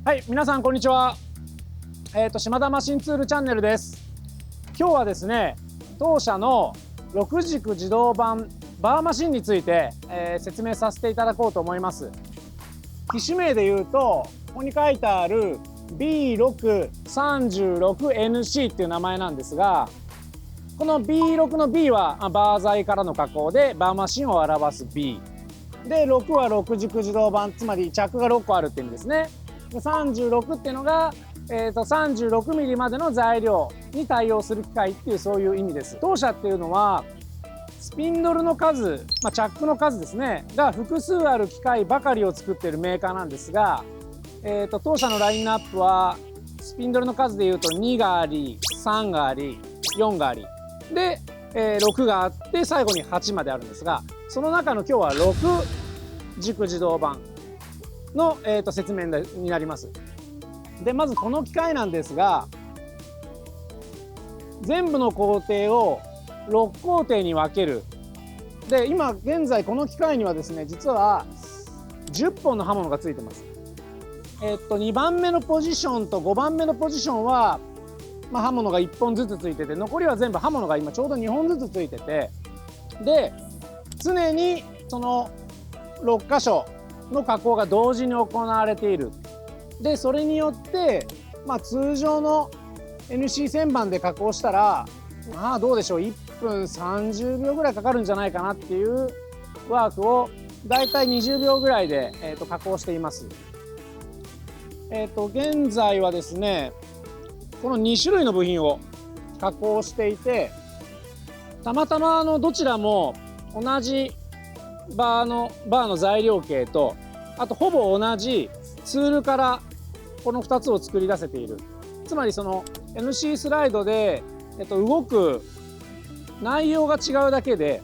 はい、皆さんこんにちは。島田マシンツールチャンネルです。今日はですね、当社の6軸自動版バーマシンについて、説明させていただこうと思います。機種名で言うと、ここに書いてある B636NC っていう名前なんですが、この B6 の B はバー材からの加工でバーマシンを表す B で、6は6軸自動版、つまり着が6個あるって意味ですね。で36っていうのが、36ミリまでの材料に対応する機械っていう、そういう意味です。当社っていうのはスピンドルの数、チャックの数ですねが複数ある機械ばかりを作っているメーカーなんですが、当社のラインナップはスピンドルの数でいうと2があり、3があり、4がありで、6があって最後に8まであるんですが、その中の今日は6軸自動版の、説明になります。でまずこの機械なんですが、全部の工程を6工程に分ける。で今現在この機械にはですね、実は10本の刃物がついてます。2番目のポジションと5番目のポジションは、刃物が1本ずつついてて、残りは全部刃物が今ちょうど2本ずつついてて、で常にその6箇所の加工が同時に行われている。でそれによって、通常の NC 旋盤で加工したらどうでしょう、1分30秒ぐらいかかるんじゃないかなっていうワークをだいたい20秒ぐらいで、加工しています。現在はですね、この2種類の部品を加工していて、たまたまどちらも同じバーの材料系と、あとほぼ同じツールからこの2つを作り出せている。つまりその NC スライドで、動く内容が違うだけで、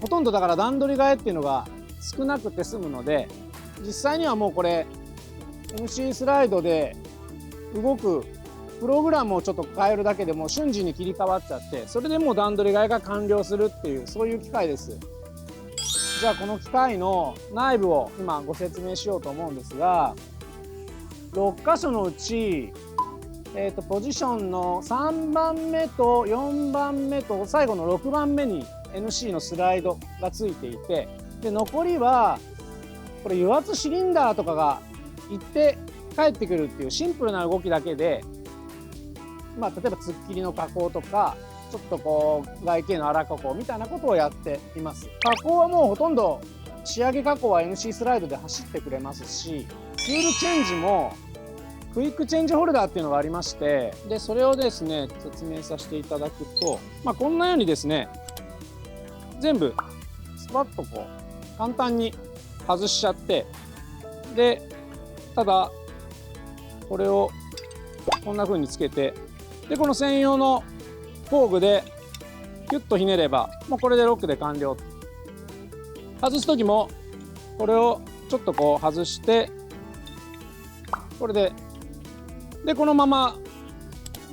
ほとんどだから段取り替えっていうのが少なくて済むので、実際にはもうこれ NC スライドで動くプログラムをちょっと変えるだけでもう瞬時に切り替わっちゃって、それでもう段取り替えが完了するっていう、そういう機械です。じゃあこの機械の内部を今ご説明しようと思うんですが、6箇所のうち、ポジションの3番目と4番目と最後の6番目に NC のスライドがついていて、で残りはこれ油圧シリンダーとかが行って帰ってくるっていうシンプルな動きだけで、例えば突っ切りの加工とか、ちょっとこう外形の粗加工みたいなことをやっています。加工はもうほとんど仕上げ加工は NC スライドで走ってくれますし、ツールチェンジもクイックチェンジホルダーっていうのがありまして、でそれをですね説明させていただくと、こんなようにですね、全部スパッとこう簡単に外しちゃって、でただこれをこんな風につけて、でこの専用の工具でキュッとひねればもうこれでロックで完了。外す時もこれをちょっとこう外して、これでこのまま、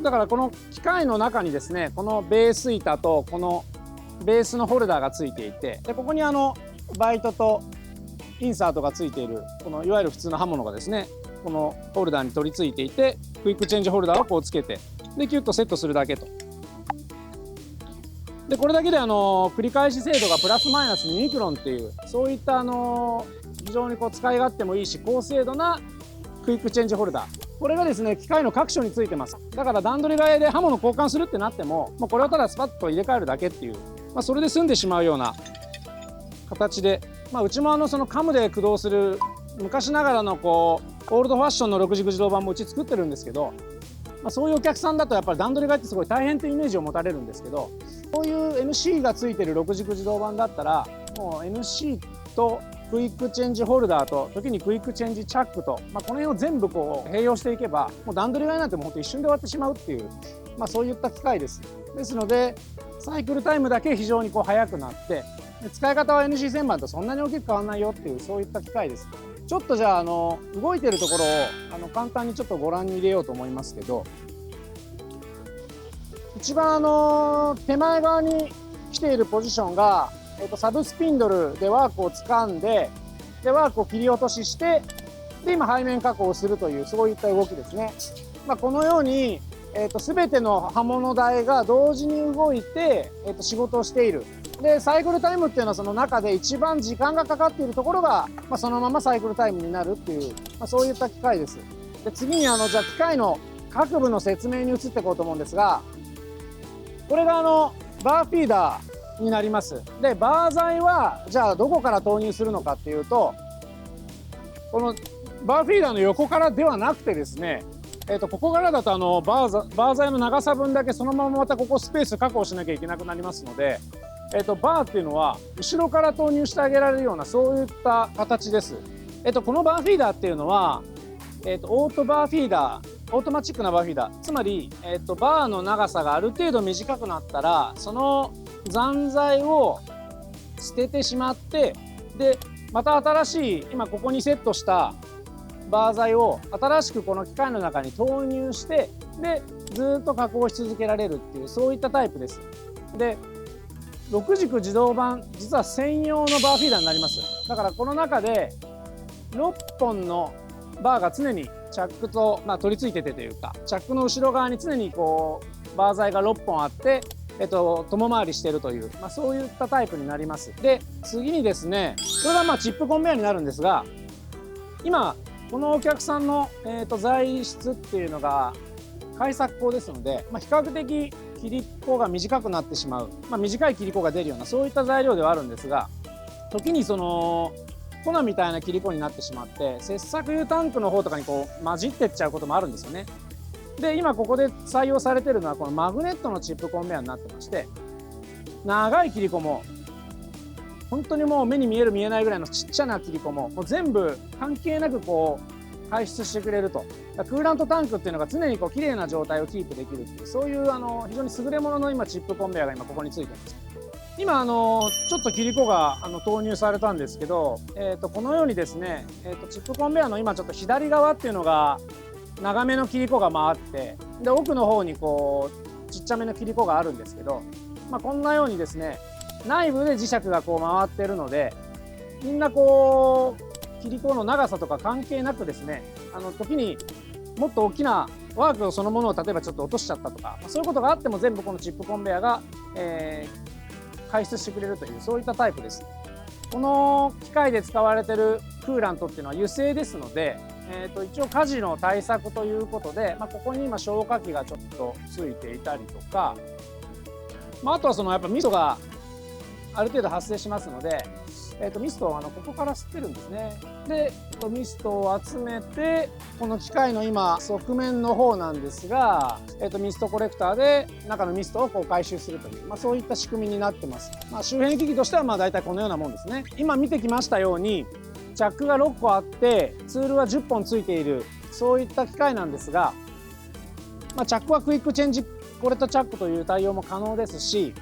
だからこの機械の中にですね、このベース板とこのベースのホルダーがついていて、でここにバイトとインサートがついている、このいわゆる普通の刃物がですね、このホルダーに取り付いていて、クイックチェンジホルダーをこうつけて、でキュッとセットするだけと。でこれだけで繰り返し精度がプラスマイナス2ミクロンっていう、そういった非常にこう使い勝手もいいし高精度なクイックチェンジホルダー、これがですね機械の各所についてます。だから段取り替えで刃物交換するってなっても、これをただスパッと入れ替えるだけっていう、それで済んでしまうような形で、うちもそのカムで駆動する昔ながらのこうオールドファッションの6軸自動版もうち作ってるんですけど、そういうお客さんだとやっぱり段取り替えってすごい大変というイメージを持たれるんですけど、こういう NC がついてる6軸自動版だったら、もう NC とクイックチェンジホルダーと時にクイックチェンジチャックと、この辺を全部こう併用していけば、もう段取り替えなんてもうほんと一瞬で終わってしまうっていう、そういった機械です。ですのでサイクルタイムだけ非常にこう速くなって、使い方は NC 旋盤とそんなに大きく変わらないよっていう、そういった機械です。ちょっとじゃあ動いてるところを簡単にちょっとご覧に入れようと思いますけど、一番手前側に来ているポジションが、サブスピンドルでワークを掴んで、ワークを切り落としして、で今背面加工をするというそういった動きですね。このように全ての刃物台が同時に動いて、仕事をしている。でサイクルタイムっていうのはその中で一番時間がかかっているところが、そのままサイクルタイムになるっていう、そういった機械です。で次にじゃあ機械の各部の説明に移っていこうと思うんですが、これがバーフィーダーになります。でバー材はじゃあどこから投入するのかっていうと、このバーフィーダーの横からではなくてですね、ここからだとバー材の長さ分だけそのまままたここスペース確保しなきゃいけなくなりますので、バーっていうのは後ろから投入してあげられるようなそういった形です。このバーフィーダーっていうのは、オートバーフィーダー、オートマチックなバーフィーダー、つまり、バーの長さがある程度短くなったらその残材を捨ててしまって、でまた新しい今ここにセットしたバー材を新しくこの機械の中に投入して、でずっと加工し続けられるっていうそういったタイプです。で6軸自動板、実は専用のバーフィーダーになります。だからこの中で6本のバーが常にチャックと、取り付いててというか、チャックの後ろ側に常にこうバー材が6本あって、共回りしているという、そういったタイプになります。で次にですね、これがチップコンベヤーになるんですが、今このお客さんの、材質っていうのが開削鋼ですので、比較的切り子が短くなってしまう、短い切り子が出るようなそういった材料ではあるんですが、時にその粉みたいな切り子になってしまって切削油タンクの方とかにこう混じってっちゃうこともあるんですよね。で今ここで採用されているのはこのマグネットのチップコンベヤーになってまして、長い切り子も本当にもう目に見える見えないぐらいのちっちゃな切り子も全部関係なくこう排出してくれると。クーラントタンクっていうのが常にこう綺麗な状態をキープできるっていう、そういう非常に優れものの今チップコンベヤーが今ここについてます。今ちょっと切り子が投入されたんですけど、このようにですね、チップコンベヤーの今ちょっと左側っていうのが長めの切り子があって、で奥の方にこうちっちゃめの切り子があるんですけど、こんなようにですね内部で磁石がこう回ってるので、みんなこう切り子の長さとか関係なくですね、時にもっと大きなワークそのものを例えばちょっと落としちゃったとか、そういうことがあっても全部このチップコンベヤーが、排出してくれるというそういったタイプです。この機械で使われているクーラントっていうのは油性ですので、一応火事の対策ということで、ここに今消火器がちょっとついていたりとか、あとはやっぱミストがある程度発生しますので、ミストをここから吸ってるんですね。でミストを集めてこの機械の今側面の方なんですが、ミストコレクターで中のミストをこう回収するという、そういった仕組みになってます。周辺機器としては大体このようなもんですね。今見てきましたようにチャックが6個あってツールは10本ついている、そういった機械なんですが、チャックはクイックチェンジコレットチャックという対応も可能ですし、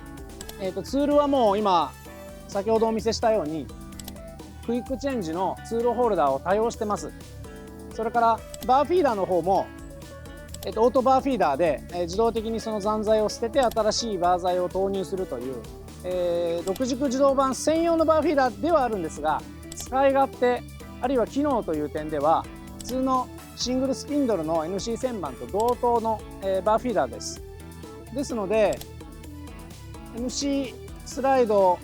ツールはもう今先ほどお見せしたようにクイックチェンジのツールホルダーを多用してます。それからバーフィーダーの方も、オートバーフィーダーで、自動的にその残材を捨てて新しいバー材を投入するという、6軸自動板専用のバーフィーダーではあるんですが、使い勝手あるいは機能という点では普通のシングルスピンドルの NC 旋盤と同等の、バーフィーダーです。ですので NC スライド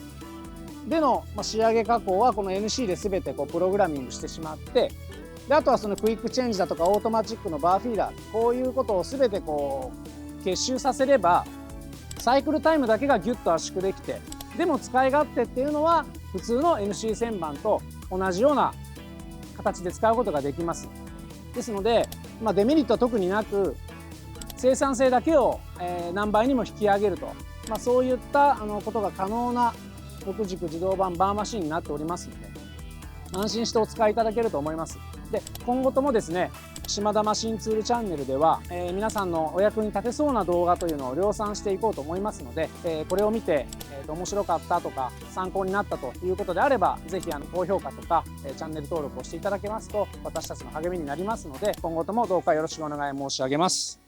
での仕上げ加工はこの NC で全てこうプログラミングしてしまって、であとはそのクイックチェンジだとかオートマチックのバーフィーダー、こういうことを全てこう結集させればサイクルタイムだけがギュッと圧縮できて、でも使い勝手っていうのは普通の NC 旋盤と同じような形で使うことができます。ですので、デメリットは特になく生産性だけを何倍にも引き上げると、そういったことが可能な6軸自動板バーマシンになっておりますので、安心してお使いいただけると思います。で今後ともですね、島田マシンツールチャンネルでは、皆さんのお役に立てそうな動画というのを量産していこうと思いますので、これを見て、面白かったとか参考になったということであれば、ぜひ高評価とか、チャンネル登録をしていただけますと私たちの励みになりますので、今後ともどうかよろしくお願い申し上げます。